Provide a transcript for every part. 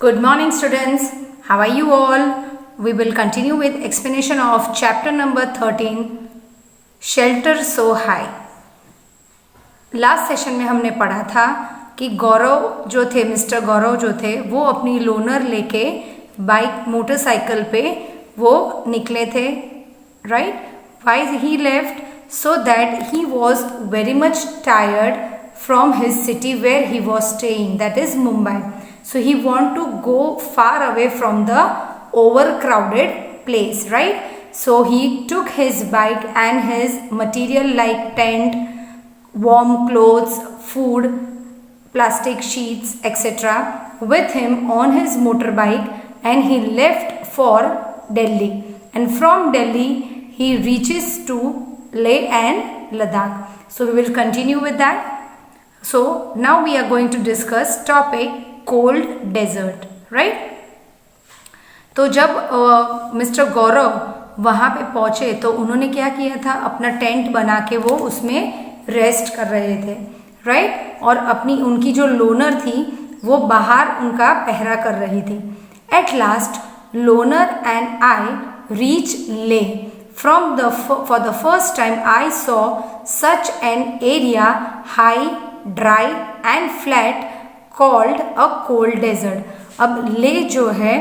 Good morning students, how are you all? We will continue with explanation of chapter number 13, Shelter So High. Last session में हमने पढ़ा था कि गौरव जो थे, मिस्टर गौरव जो थे, वो अपनी लोनर लेके बाइक मोटरसाइकिल पे वो निकले थे, right? Why he left? So that he was very much tired from his city where he was staying, that is Mumbai. So he want to go far away from the overcrowded place, right? So he took his bike and his material like tent, warm clothes, food, plastic sheets, etc. with him on his motorbike, and he left for Delhi. And from Delhi he reaches to Leh and Ladakh. So we will continue with that. So now we are going to discuss topic cold desert, right? तो जब mister गौरव वहाँ पे पहुँचे तो उन्होंने क्या किया था, अपना टेंट बना के वो उसमें रेस्ट कर रहे थे, राइट? और अपनी उनकी जो लोनर थी वो बाहर उनका पहरा कर रही थी. At last Loner and I reach Leh. For the first time I saw such an area, high, dry and flat, called a cold desert. अब ले जो है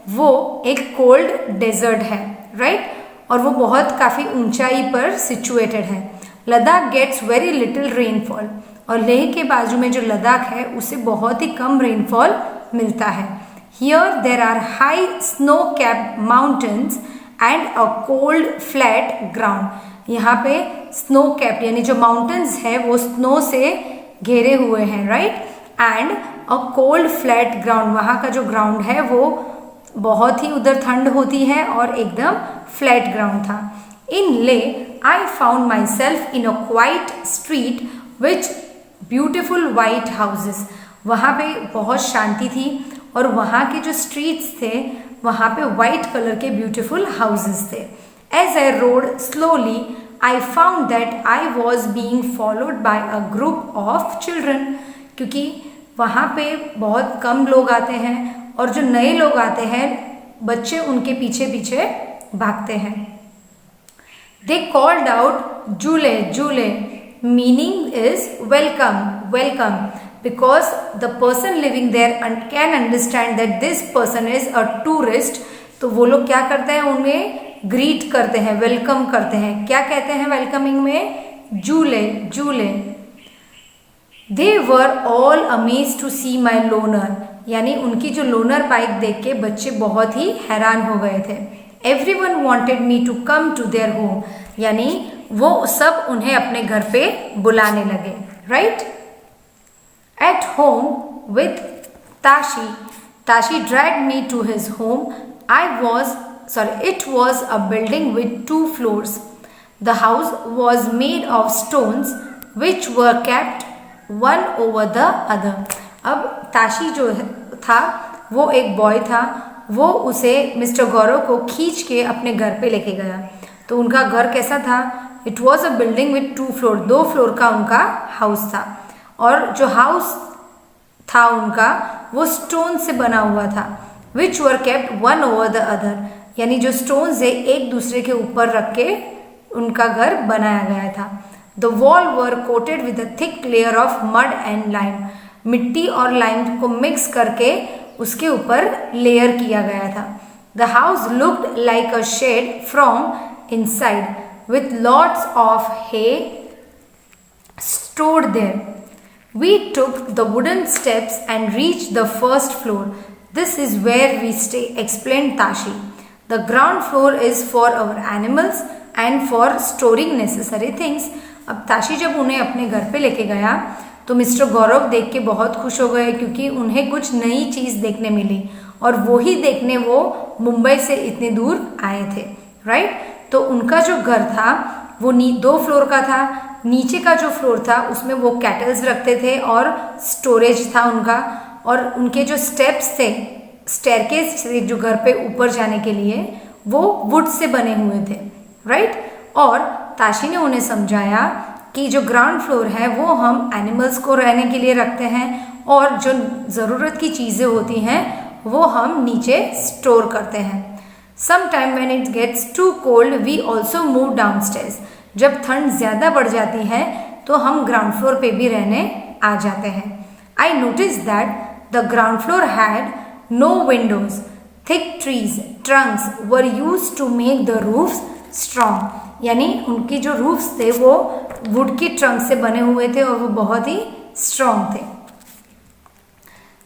वो एक कोल्ड डेजर्ट है, राइट? और वो बहुत काफ़ी ऊंचाई पर सिचुएटेड है. Ladakh gets very little rainfall, और लेह के बाजू में जो लद्दाख है उसे बहुत ही कम रेनफॉल मिलता है. Here there are high snow capped mountains and a cold flat ground. यहाँ पे स्नो कैप्ड यानी जो माउंटेन्स है वो स्नो से घेरे हुए हैं, right? And a cold flat ground, वहाँ का जो ग्राउंड है वो बहुत ही उधर ठंड होती है और एकदम फ्लैट ग्राउंड था. इन ले I found my self in a quite street which beautiful white houses. वहाँ पे बहुत शांति थी और वहाँ के जो स्ट्रीट्स थे वहाँ पे वाइट कलर के ब्यूटिफुल हाउसेस थे. As I rode slowly I found that I was being followed by a group of children. क्योंकि वहाँ पे बहुत कम लोग आते हैं और जो नए लोग आते हैं बच्चे उनके पीछे पीछे भागते हैं. They called out Julley Julley, meaning is welcome welcome, because the person living there can understand that this person is a tourist. तो वो लोग क्या करते हैं, उन्हें ग्रीट करते हैं, वेलकम करते हैं. क्या कहते हैं वेलकमिंग में? July July. They were all amazed to see my loner, यानी उनकी जो लोनर बाइक देख के बच्चे बहुत ही हैरान हो गए थे. Everyone wanted me to come to their home, यानी वो सब उन्हें अपने घर पे बुलाने लगे, right? At home with Tashi, Tashi dragged me to his home. It was a building with 2 floors. The house was made of stones which were kept one over the other. अब ताशी जो था वो एक बॉय था, वो उसे mister गौरव को खींच के अपने घर पे लेके गया. तो उनका घर कैसा था? It was a building with 2 floor, 2 floor का उनका हाउस था. और जो हाउस था उनका वो स्टोन से बना हुआ था. Which were kept one over the other, यानी जो स्टोन्स है एक दूसरे के ऊपर रख के उनका घर बनाया गया था. The wall were coated with a thick layer of mud and lime. मिट्टी और लाइम को मिक्स करके उसके ऊपर लेयर किया गया था. The house looked like a shed from inside, with lots of hay stored there. We took the wooden steps and reached the first floor. This is where we stay, explained Tashi. The ground floor is for our animals and for storing necessary things. अब ताशी जब उन्हें अपने घर पे लेके गया तो mister गौरव देख के बहुत खुश हो गए, क्योंकि उन्हें कुछ नई चीज़ देखने मिली और वो ही देखने वो मुंबई से इतनी दूर आए थे, राइट? तो उनका जो घर था वो 2 फ्लोर का था. नीचे का जो फ्लोर था उसमें वो कैटल्स रखते थे और स्टोरेज था उनका. और उनके जो स्टेप्स थे, स्टेयरकेस थे जो घर पे ऊपर जाने के लिए, वो वुड से बने हुए थे, राइट? और ताशी ने उन्हें समझाया कि जो ग्राउंड फ्लोर है वो हम एनिमल्स को रहने के लिए रखते हैं और जो ज़रूरत की चीज़ें होती हैं वो हम नीचे स्टोर करते हैं। Sometime when it gets too cold, we also move downstairs. जब ठंड ज़्यादा बढ़ जाती है तो हम ग्राउंड फ्लोर पे भी रहने आ जाते हैं। I noticed that the ground floor had no windows. Thick trees, trunks were used to make the roofs strong. यानी उनकी जो roofs थे वो वुड की ट्रंक से बने हुए थे और वो बहुत ही strong थे।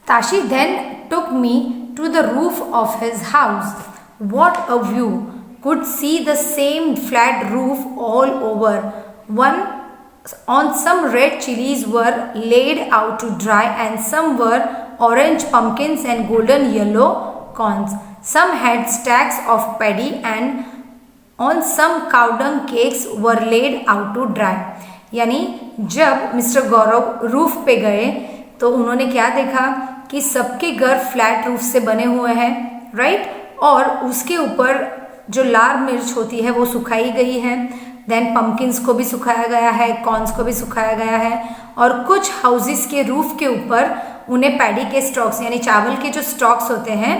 Tashi then took me to the roof of his house. What a view! Could see the same flat roof all over. On some red chilies were laid out to dry, and some were orange pumpkins and golden yellow corns. Some had stacks of paddy, and on some cow dung cakes were laid out to dry. यानी जब mister गौरव roof पे गए तो उन्होंने क्या देखा कि सबके घर फ्लैट रूफ से बने हुए हैं, राइट? और उसके ऊपर जो लाल मिर्च होती है वो सुखाई गई है, देन पम्पकिन्स को भी सुखाया गया है, कॉर्न्स को भी सुखाया गया है, और कुछ हाउसेस के रूफ के ऊपर उन्हें पैडी के स्टॉक्स यानी चावल के जो स्टॉक्स होते हैं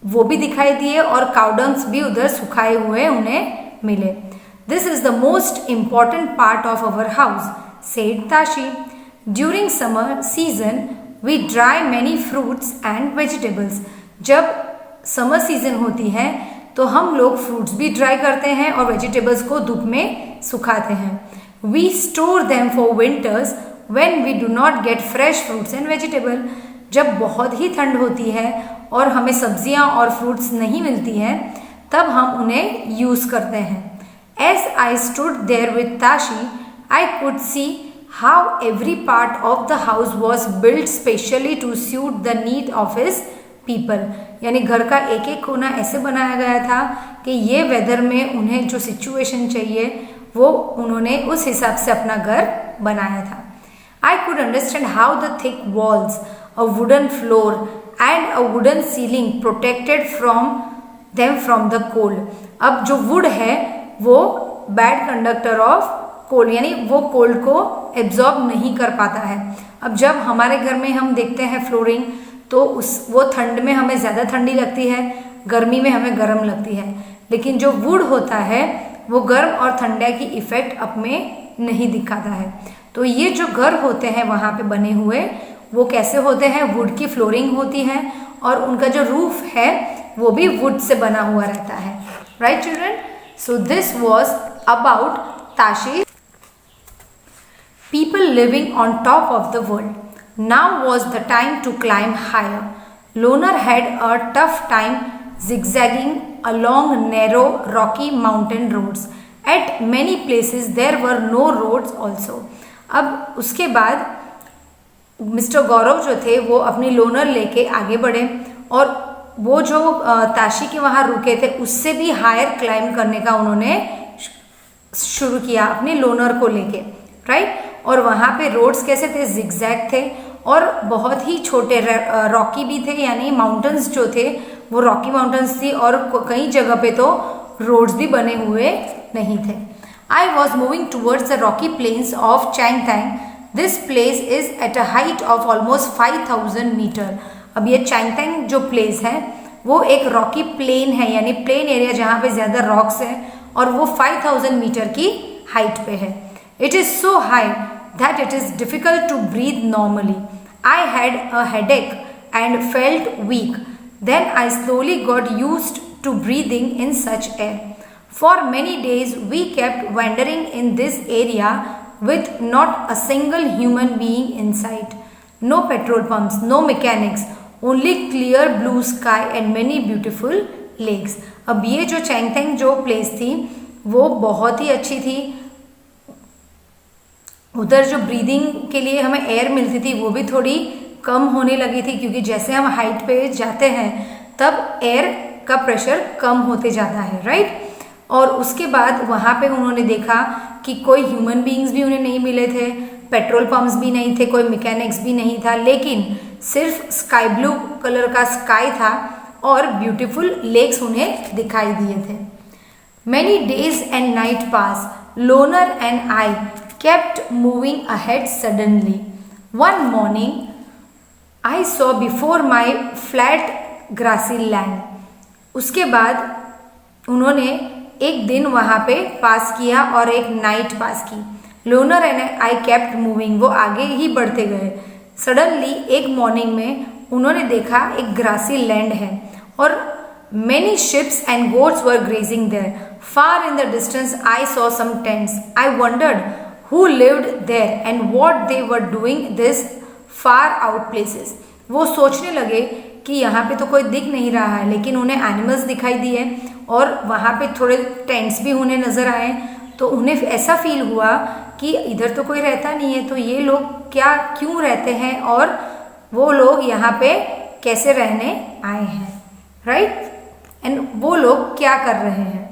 वो भी दिखाई दिए और काउडंग्स भी उधर सुखाए हुए उन्हें मिले। This is the most important part of our house, said Tashi. During summer season we dry many fruits and vegetables. जब समर सीजन होती है तो हम लोग फ्रूट्स भी ड्राई करते हैं और वेजिटेबल्स को धूप में सुखाते हैं। We store them for winters when we do not get fresh fruits and vegetable. जब बहुत ही ठंड होती है और हमें सब्जियां और फ्रूट्स नहीं मिलती हैं तब हम उन्हें यूज करते हैं। As I stood there with Tashi I could see how every part of the house was build specially to suit the need of his people. यानी घर का एक एक कोना ऐसे बनाया गया था कि ये वेदर में उन्हें जो सिचुएशन चाहिए वो उन्होंने उस हिसाब से अपना घर बनाया था। I could understand how the thick walls, a wooden floor and a wooden ceiling protected from the cold. अब जो वुड है वो बैड कंडक्टर ऑफ कोल्ड, यानी वो कोल्ड को एब्जॉर्ब नहीं कर पाता है। अब जब हमारे घर में हम देखते हैं फ्लोरिंग तो वो ठंड में हमें ज़्यादा ठंडी लगती है, गर्मी में हमें गर्म लगती है, लेकिन जो वुड होता है वो गर्म और ठंडा की इफेक्ट अपने नहीं दिखाता है। तो ये जो घर होते हैं वहाँ पे बने हुए वो कैसे होते हैं, वुड की फ्लोरिंग होती है और उनका जो रूफ है वो भी वुड से बना हुआ रहता है, right children? So this was about Tashi people living on top of the world. Now was the time to climb higher. Loner had a tough time zigzagging along narrow rocky mountain roads. At many places there were no roads also. अब उसके बाद mister गौरव जो थे वो अपनी loner लेके आगे बढ़े और वो जो ताशी के वहाँ रुके थे उससे भी हायर क्लाइम करने का उन्होंने शुरू किया अपने लोनर को लेके, राइट? और वहाँ पे रोड्स कैसे थे, जिगजैग थे और बहुत ही छोटे रॉकी भी थे, यानी माउंटेन्स जो थे वो रॉकी माउंटेन्स थी और कई जगह पे तो रोड्स भी बने हुए नहीं थे। I was moving towards the rocky plains of Changthang. This place is at a height of almost 5000 metre. अब ये चैंगथैंग जो प्लेस है वो एक रॉकी प्लेन है, यानी प्लेन एरिया जहाँ पे ज़्यादा रॉक्स है और वो 5000 मीटर की हाइट पे है। It is so high that it is difficult to breathe normally. I had a headache and felt weak. Then I slowly got used to breathing in such air. For many days we kept wandering in this area with not a single human being in sight. No petrol pumps, no mechanics, only clear blue sky and many beautiful lakes. अब ये जो चैंगथैंग जो place थी वो बहुत ही अच्छी थी। उधर जो ब्रीदिंग के लिए हमें एयर मिलती थी वो भी थोड़ी कम होने लगी थी क्योंकि जैसे हम हाइट पे जाते हैं तब एयर का प्रेशर कम होते जाता है, राइट? और उसके बाद वहाँ पे उन्होंने देखा कि कोई ह्यूमन बीइंग्स भी उन्हें नहीं मिले थे, पेट्रोल पंप्स भी नहीं थे, कोई मैकेनिक्स भी नहीं था, लेकिन सिर्फ स्काई ब्लू कलर का स्काई था और ब्यूटीफुल लेक्स उन्हें दिखाई दिए थे। Many days and night pass, Loner and I kept moving ahead suddenly. One morning, I saw before my flat grassy land. उसके बाद उन्होंने एक दिन वहाँ पे पास किया और एक नाइट पास की। Loner and I kept moving, वो आगे ही बढ़ते गए। सडनली एक मॉर्निंग में उन्होंने देखा एक ग्रासी लैंड है और many ships and goats were grazing there. Far in the distance I saw some tents. I wondered who lived there and what they were doing this far out places. वो सोचने लगे कि यहाँ पे तो कोई दिख नहीं रहा है, लेकिन उन्हें एनिमल्स दिखाई दिए और वहाँ पे थोड़े टेंट्स भी उन्हें नजर आए। तो उन्हें ऐसा फील हुआ कि इधर तो कोई रहता नहीं है, तो ये लोग क्या क्यों रहते हैं और वो लोग यहाँ पे कैसे रहने आए हैं, राइट? एंड वो लोग क्या कर रहे हैं।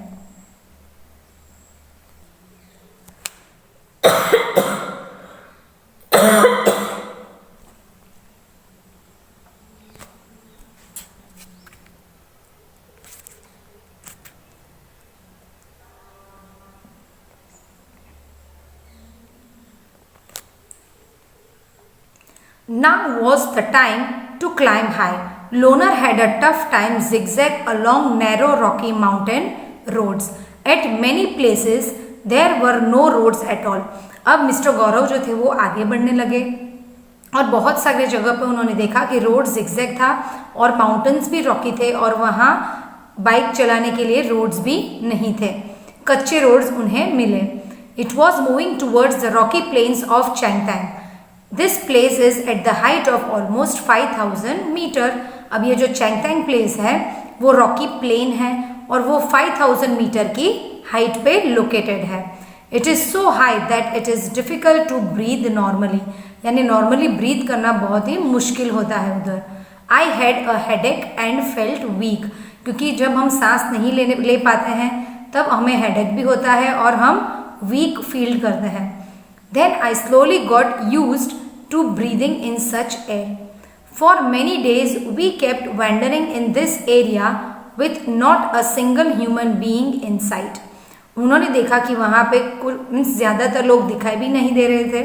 Now was the time to climb high. Loner had a tough time zigzag along narrow rocky mountain roads. At many places there were no roads at all. अब मिस्टर गौरव जो थे वो आगे बढ़ने लगे और बहुत सारे जगह पे उन्होंने देखा कि रोड जिगजैग था और माउंटेन्स भी रॉकी थे और वहाँ बाइक चलाने के लिए रोड्स भी नहीं थे, कच्चे रोड्स उन्हें मिले। It was moving towards the rocky plains of Changtang. This place is at the height of almost 5000 metre. अब ये जो चैंगतांग प्लेस है वो रॉकी प्लेन है और वो 5000 मीटर की हाइट पे लोकेटेड है। It is so high that it is difficult to breathe normally, यानी नॉर्मली ब्रीथ करना बहुत ही मुश्किल होता है उधर। I had a headache and felt weak, क्योंकि जब हम सांस नहीं ले पाते हैं तब हमें हेडेक भी होता है और हम वीक फील करते हैं। Then I slowly got used to breathing in such air. For many days we kept wandering in this area with not a single human being in sight. उन्होंने देखा कि वहाँ पे ज़्यादातर लोग दिखाई भी नहीं दे रहे थे,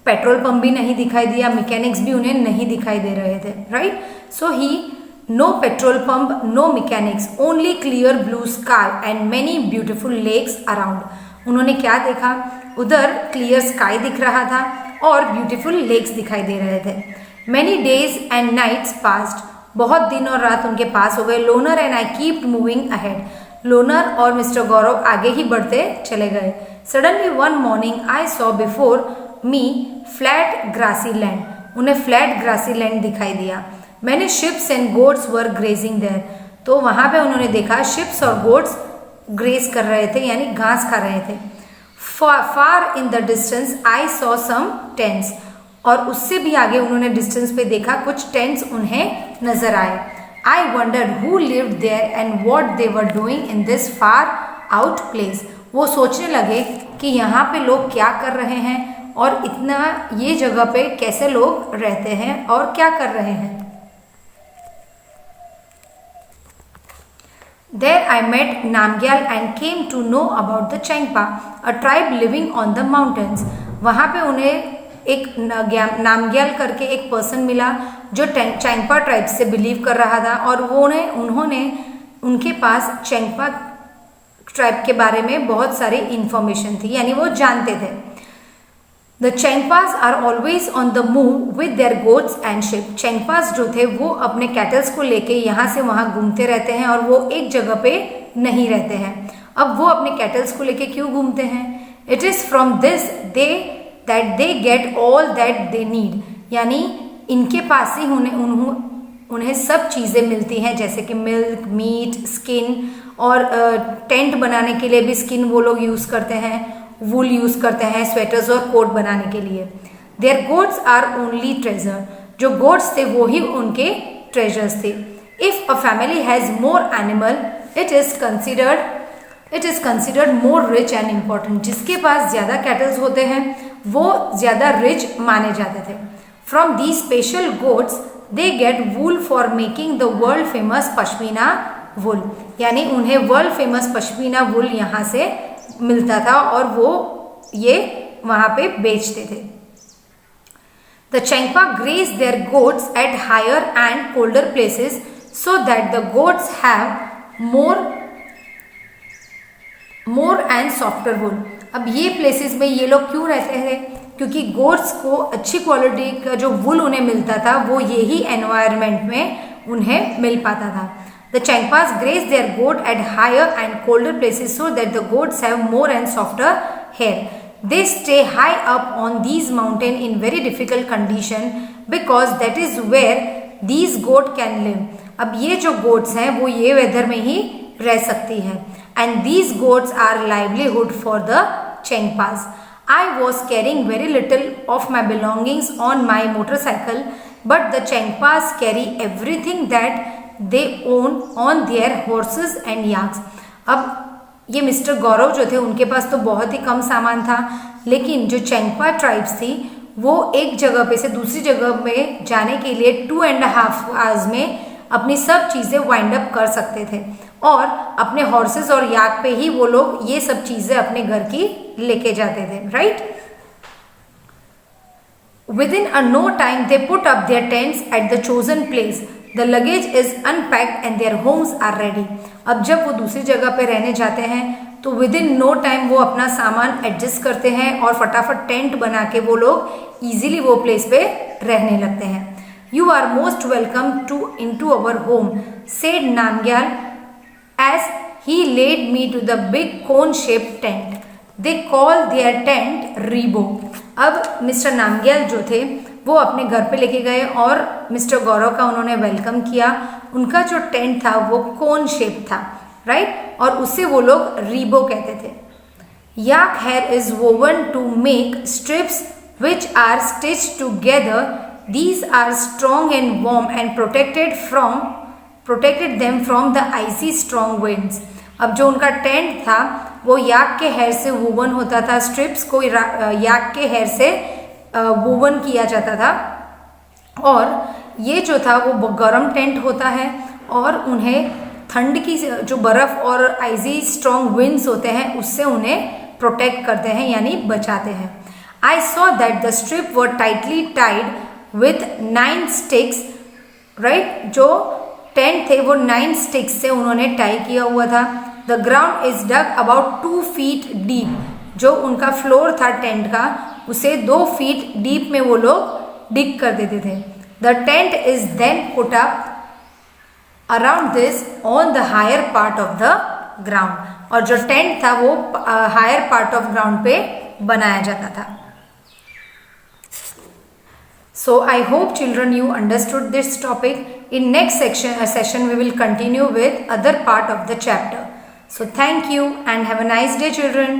पेट्रोल पंप भी नहीं दिखाई दिया, मैकेनिक्स भी उन्हें नहीं दिखाई दे रहे थे, राइट? सो ही no petrol pump, no mechanics, only clear blue sky and many beautiful lakes around. उन्होंने क्या देखा? उधर क्लियर स्काई दिख रहा था और ब्यूटीफुल लेक्स दिखाई दे रहे थे। Many days and nights passed, बहुत दिन और रात उनके पास हो गए। Loner and I keep moving ahead, Loner और मिस्टर गौरव आगे ही बढ़ते चले गए। Suddenly one morning I saw before me flat grassy land, उन्हें फ्लैट ग्रासी लैंड दिखाई दिया। Many sheeps and goats were grazing there, तो वहाँ पे उन्होंने देखा शिप्स और गोट्स ग्रेज कर रहे थे, यानी घास खा रहे थे। Far in the distance I saw some tents, और उससे भी आगे उन्होंने डिस्टेंस पे देखा कुछ टेंट्स उन्हें नजर आए। I wondered who lived there and what they were doing in this far out place. वो सोचने लगे कि यहाँ पे लोग क्या कर रहे हैं और इतना ये जगह पे कैसे लोग रहते हैं और क्या कर रहे हैं। There I met Namgyal and came to know about the Chengpa, a tribe living on the mountains. वहाँ पे उन्हें एक नामग्याल करके एक पर्सन मिला जो चेंगपा ट्राइब से बिलीव कर रहा था और उन्होंने उनके पास चेंगपा ट्राइब के बारे में बहुत सारी इंफॉर्मेशन थी, यानी वो जानते थे। The Changpas are always on the move with their goats and sheep. Changpas जो थे वो अपने कैटल्स को लेके यहाँ से वहाँ घूमते रहते हैं और वो एक जगह पे नहीं रहते हैं। अब वो अपने कैटल्स को लेके क्यों घूमते हैं? It is from this that they get all that they need, यानी इनके पास ही उन्हें सब चीज़ें मिलती हैं, जैसे कि मिल्क, मीट, स्किन, और टेंट बनाने के लिए भी स्किन वो लोग यूज़ करते हैं, वूल यूज़ करते हैं स्वेटर्स और कोट बनाने के लिए। Their goats are only treasure, जो गोट्स थे वो ही उनके ट्रेजर्स थे। If a family has more animal it is considered more rich and important. जिसके पास ज़्यादा कैटल्स होते हैं वो ज़्यादा रिच माने जाते थे। From the special goats they get wool for making the world famous pashmina wool, यानी उन्हें वर्ल्ड फेमस पश्मीना वुल यहाँ से मिलता था और वो ये वहाँ पे बेचते थे। The Chengpa graze their goats at higher and colder places so that the goats have more and softer wool. अब ये प्लेसेस में ये लोग क्यों रहते हैं? क्योंकि गोट्स को अच्छी क्वालिटी का जो वुल उन्हें मिलता था वो यही एनवायरनमेंट में उन्हें मिल पाता था. The Chengpas graze their goat at higher and colder places so that the goats have more and softer hair. They stay high up on these mountains in very difficult condition because that is where these goat can live. अब ये जो goats हैं वो ये weather में ही रह सकती हैं. And these goats are livelihood for the Chengpas. I was carrying very little of my belongings on my motorcycle, but the Chengpas carry everything that they own on their horses and yaks. अब ये mister गौरव जो थे उनके पास तो बहुत ही कम सामान था, लेकिन जो चेंगपा ट्राइब्स थी वो एक जगह पे से दूसरी जगह में जाने के लिए 2.5 आवर्स में अपनी सब चीज़ें वाइंड अप कर सकते थे और अपने हॉर्सेस और याक पे ही वो लोग ये सब चीज़ें अपने घर की लेके जाते थे. Right. Within a no time they put up their tents at the chosen place. The luggage is unpacked and their homes are ready. अब जब वो दूसरी जगह पे रहने जाते हैं तो विद इन नो टाइम वो अपना सामान एडजस्ट करते हैं और फटाफट टेंट बना के वो लोग इजीली वो प्लेस पे रहने लगते हैं. You are most welcome into our home, said Namgyal as he led me to the big cone-shaped tent. They call their tent Rebo. अब मिस्टर नामग्याल जो थे वो अपने घर पे लेके गए और मिस्टर गौरव का उन्होंने वेलकम किया. उनका जो टेंट था वो कोन शेप था. राइट. और उससे वो लोग रीबो कहते थे. Yak hair is woven to make strips which are stitched together. These are strong and warm and protected them from the icy strong winds. अब जो उनका टेंट था वो याक के हेयर से वोवन होता था. स्ट्रिप्स को याक के हेयर से वोवन किया जाता था और ये जो था वो गर्म टेंट होता है और उन्हें ठंड की जो बर्फ़ और आइजी स्ट्रॉन्ग विंड्स होते हैं उससे उन्हें प्रोटेक्ट करते हैं यानी बचाते हैं. I saw that the strip were tightly tied with 9 sticks. Right. जो टेंट थे वो 9 स्टिक्स से उन्होंने टाई किया हुआ था. The ground is dug about 2 feet deep. जो उनका फ्लोर था टेंट का उसे 2 feet डीप में वो लोग डिग कर देते थे. The tent is then put up around this on the higher part of the ground. और जो टेंट था वो हायर पार्ट ऑफ ग्राउंड पे बनाया जाता था. So I hope children you understood this topic. In next session we will continue with other part of the chapter. So thank you and have a nice day children.